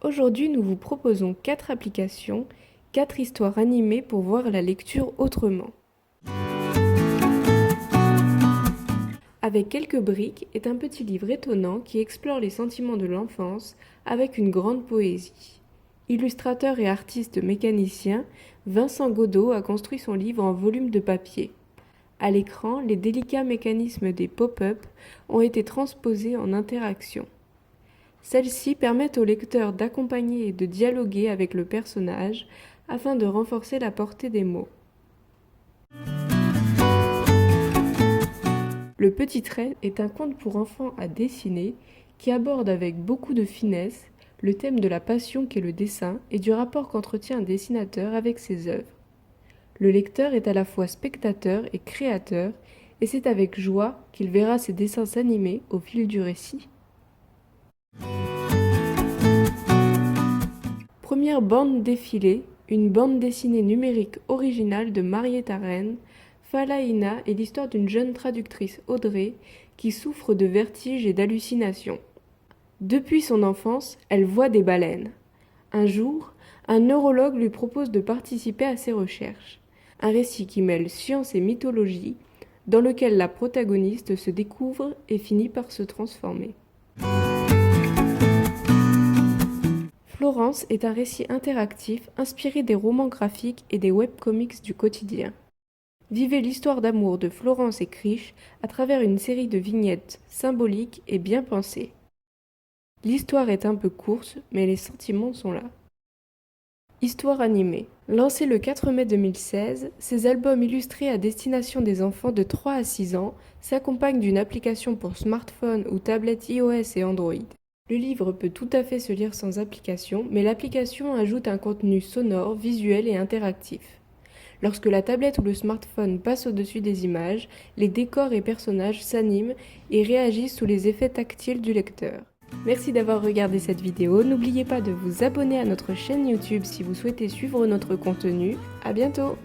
Aujourd'hui, nous vous proposons 4 applications, 4 histoires animées pour voir la lecture autrement. Avec quelques briques est un petit livre étonnant qui explore les sentiments de l'enfance avec une grande poésie. Illustrateur et artiste mécanicien, Vincent Godot a construit son livre en volume de papier. À l'écran, les délicats mécanismes des pop-up ont été transposés en interaction. Celles-ci permettent au lecteur d'accompagner et de dialoguer avec le personnage afin de renforcer la portée des mots. Le Petit Trait est un conte pour enfants à dessiner qui aborde avec beaucoup de finesse le thème de la passion qu'est le dessin et du rapport qu'entretient un dessinateur avec ses œuvres. Le lecteur est à la fois spectateur et créateur et c'est avec joie qu'il verra ses dessins s'animer au fil du récit. Première bande défilée, une bande dessinée numérique originale de Marietta Rennes. Falaïna est l'histoire d'une jeune traductrice Audrey qui souffre de vertiges et d'hallucinations. Depuis son enfance, elle voit des baleines. Un jour, un neurologue lui propose de participer à ses recherches. Un récit qui mêle science et mythologie, dans lequel la protagoniste se découvre et finit par se transformer. Florence est un récit interactif inspiré des romans graphiques et des webcomics du quotidien. Vivez l'histoire d'amour de Florence et Krish à travers une série de vignettes symboliques et bien pensées. L'histoire est un peu courte, mais les sentiments sont là. Histoire animée. Lancé le 4 mai 2016, ces albums illustrés à destination des enfants de 3 à 6 ans s'accompagnent d'une application pour smartphone ou tablette iOS et Android. Le livre peut tout à fait se lire sans application, mais l'application ajoute un contenu sonore, visuel et interactif. Lorsque la tablette ou le smartphone passe au-dessus des images, les décors et personnages s'animent et réagissent sous les effets tactiles du lecteur. Merci d'avoir regardé cette vidéo, n'oubliez pas de vous abonner à notre chaîne YouTube si vous souhaitez suivre notre contenu. À bientôt!